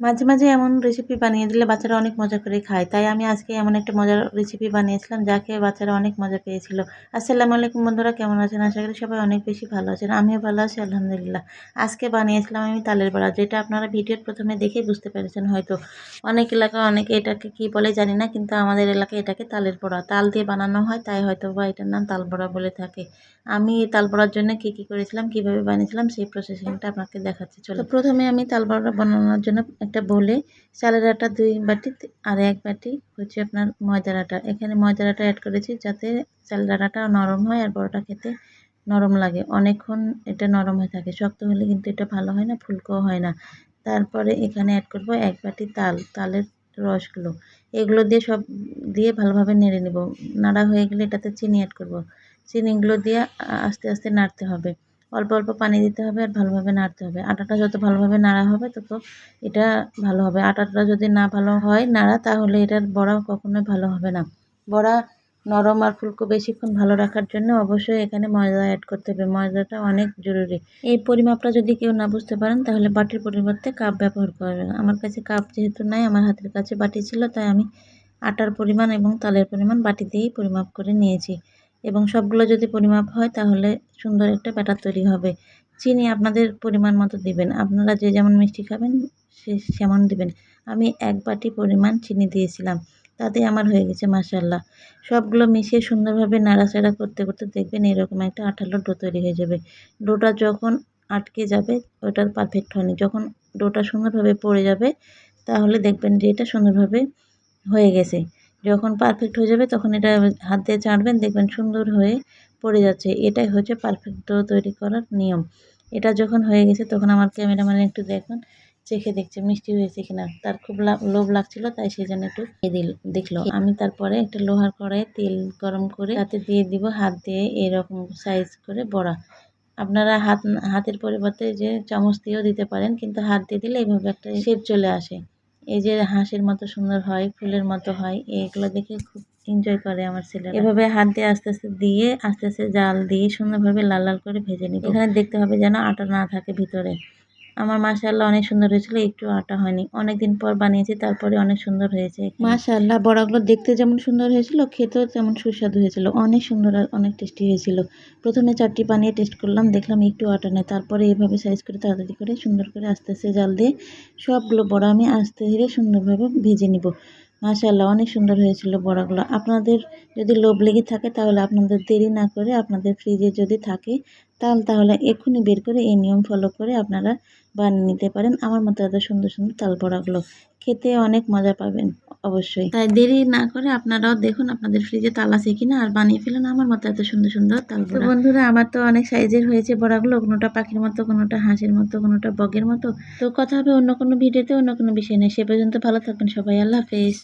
মাঝে, মাঝে এমন রেসিপি বানিয়ে দিলে বাচ্চারা অনেক মজা করে খায়। তাই আমি আজকে এমন একটা মজার রেসিপি বানিয়েছিলাম যা খেয়ে বাচ্চারা অনেক মজা পেয়েছিল। আসসালামু আলাইকুম বন্ধুরা, কেমন আছেন? আশা করি সবাই অনেক বেশি ভালো আছেন। আমিও ভালো আছি আলহামদুলিল্লাহ। আজকে বানিয়েছিলাম আমি তালের বড়া, যেটা আপনারা ভিডিওর প্রথমে দেখেই বুঝতে পেরেছেন হয়তো। অনেক এলাকায় অনেকে এটাকে কী বলে জানি না, কিন্তু আমাদের এলাকায় এটাকে তালের বড়া। তাল দিয়ে বানানো হয়, তাই হয়তোবা এটার নাম তাল বড়া বলে থাকে। আমি এই তাল বড়ার জন্য কী করেছিলাম, কীভাবে বানিয়েছিলাম সেই প্রসেসিংটা আপনাকে দেখাচ্ছি চলুন। তো প্রথমে আমি তাল বড়া বানানোর জন্য একটা বলে চালের আটা 2 বাটি আর 1 বাটি হচ্ছে আপনার ময়দার আটা। এখানে ময়দার আটা অ্যাড করেছি যাতে চালের আটাটা নরম হয় আর বড়াটা খেতে নরম লাগে। অনেকক্ষণ এটা নরম হয়ে থাকে, শক্ত হলে কিন্তু এটা ভালো হয় না, ফুলকোও হয় না। তারপরে এখানে অ্যাড করব 1 বাটি তালের রসগুলো। এগুলো দিয়ে সব দিয়ে ভালোভাবে নেড়ে নেব। নাড়া হয়ে গেলে এটাতে চিনি অ্যাড করব। চিনিগুলো দিয়ে আস্তে আস্তে নাড়তে হবে। অল্প অল্প পানি দিতে হবে আর ভালোভাবে নাড়তে হবে। আটাটা যত ভালোভাবে নাড়া হবে তত এটা ভালো হবে। আটাটা যদি না ভালো হয় নাড়া, তাহলে এটার বড়া কখনোই ভালো হবে না। বড়া নরম আর ফুলকো বেশিক্ষণ ভালো রাখার জন্য অবশ্যই এখানে ময়দা অ্যাড করতে হবে। ময়দাটা অনেক জরুরি। এই পরিমাপটা যদি কেউ না বুঝতে পারেন তাহলে বাটির পরিবর্তে কাপ ব্যবহার করবেন। আমার কাছে কাপ যেহেতু নাই, আমার হাতের কাছে বাটি ছিল, তাই আমি আটার পরিমাণ এবং তালের পরিমাণ বাটি দিয়েই পরিমাপ করে নিয়েছি। এবং সবগুলো যদি পরিমাপ হয় তাহলে সুন্দর একটা ব্যাটার তৈরি হবে। চিনি আপনাদের পরিমাণ মতো দিবেন। আপনারা যে যেমন মিষ্টি খাবেন সেমন দিবেন। আমি 1 বাটি পরিমাণ চিনি দিয়েছিলাম। তাতে আমার হয়ে গেছে মাশাআল্লাহ। সবগুলো মিশিয়ে সুন্দরভাবে নাড়াচাড়া করতে করতে দেখবেন এরকম একটা আঠালো ডো তৈরি হয়ে যাবে। ডোটা যখন আটকে যাবে ওটা পারফেক্ট হয়নি। যখন ডোটা সুন্দরভাবে পড়ে যাবে তাহলে দেখবেন যে এটা সুন্দরভাবে হয়ে গেছে। যখন পারফেক্ট হয়ে যাবে তখন এটা হাত দিয়ে চাটবেন, দেখবেন সুন্দর হয়ে পড়ে যাচ্ছে। এটাই হচ্ছে পারফেক্ট ডো তৈরি করার নিয়ম। এটা যখন হয়ে গেছে তখন আমার ক্যামেরাম্যান একটু দেখুন, চেখে দেখছে মিষ্টি হয়েছে কিনা। তার খুব লোভ লাগছিল, তাই সেজন্য একটু দেখলো। আমি তারপরে একটা লোহার কড়াইয়ে তেল গরম করে তাতে দিয়ে দিব হাত দিয়ে এরকম সাইজ করে বড়া। আপনারা হাতের পরিবর্তে যে চামচ দিয়েও দিতে পারেন, কিন্তু হাত দিয়ে দিলে এইভাবে একটা শেপ চলে আসে। এই যে হাঁসের মতো সুন্দর হয়, ফুলের মতো হয়, এগুলো দেখে খুব এনজয় করে আমার ছেলেরা। এভাবে হাত দিয়ে আস্তে আস্তে দিয়ে আস্তে আস্তে জাল দিয়ে সুন্দরভাবে লাল লাল করে ভেজে নিব। এখানে দেখতে হবে যেন আটা না থাকে ভিতরে। আমার মাশাআল্লাহ অনেক সুন্দর হয়েছিল, একটু আটা হয়নি। অনেকদিন পর বানিয়েছি, তারপরে অনেক সুন্দর হয়েছে। মাশাআল্লাহ বড়াগুলো দেখতে যেমন সুন্দর হয়েছিল, খেতেও তেমন সুস্বাদু হয়েছিল। অনেক সুন্দর আর অনেক টেস্টি হয়েছিল। প্রথমে 4টি বানিয়ে টেস্ট করলাম, দেখলাম একটু আটা নেই। তারপরে এইভাবে সাইজ করে তাড়াতাড়ি করে সুন্দর করে আস্তে আস্তে জাল দিয়ে সবগুলো বড়া আমি আস্তে ধীরে সুন্দরভাবে ভেজে নিব। মাশাআল্লাহ অনেক সুন্দর হয়েছিল বড়াগুলো। আপনাদের যদি লোভ লেগে থাকে তাহলে আপনাদের দেরি না করে আপনাদের ফ্রিজে যদি থাকে তাহলে এক্ষুনি বের করে এই নিয়ম ফলো করে আপনারা বানিয়ে নিতে পারেন। আমার মতো এত সুন্দর সুন্দর তাল বড়াগুলো খেতে অনেক মজা পাবেন অবশ্যই। তাই দেরি না করে আপনারাও দেখুন আপনাদের ফ্রিজে তাল আছে কিনা আর বানিয়ে ফেলুন আমার মতো এত সুন্দর সুন্দর তাল বড়া। তো বন্ধুরা, আমার তো অনেক সাইজের হয়েছে বড়াগুলো, কোনোটা পাখির মতো, কোনোটা হাঁসের মতো, কোনোটা বগের মতো। তো কথা হবে অন্য কোনো ভিডিওতে অন্য কোনো বিষয় নেই। সে পর্যন্ত ভালো থাকবেন সবাই। আল্লাহ হাফেজ।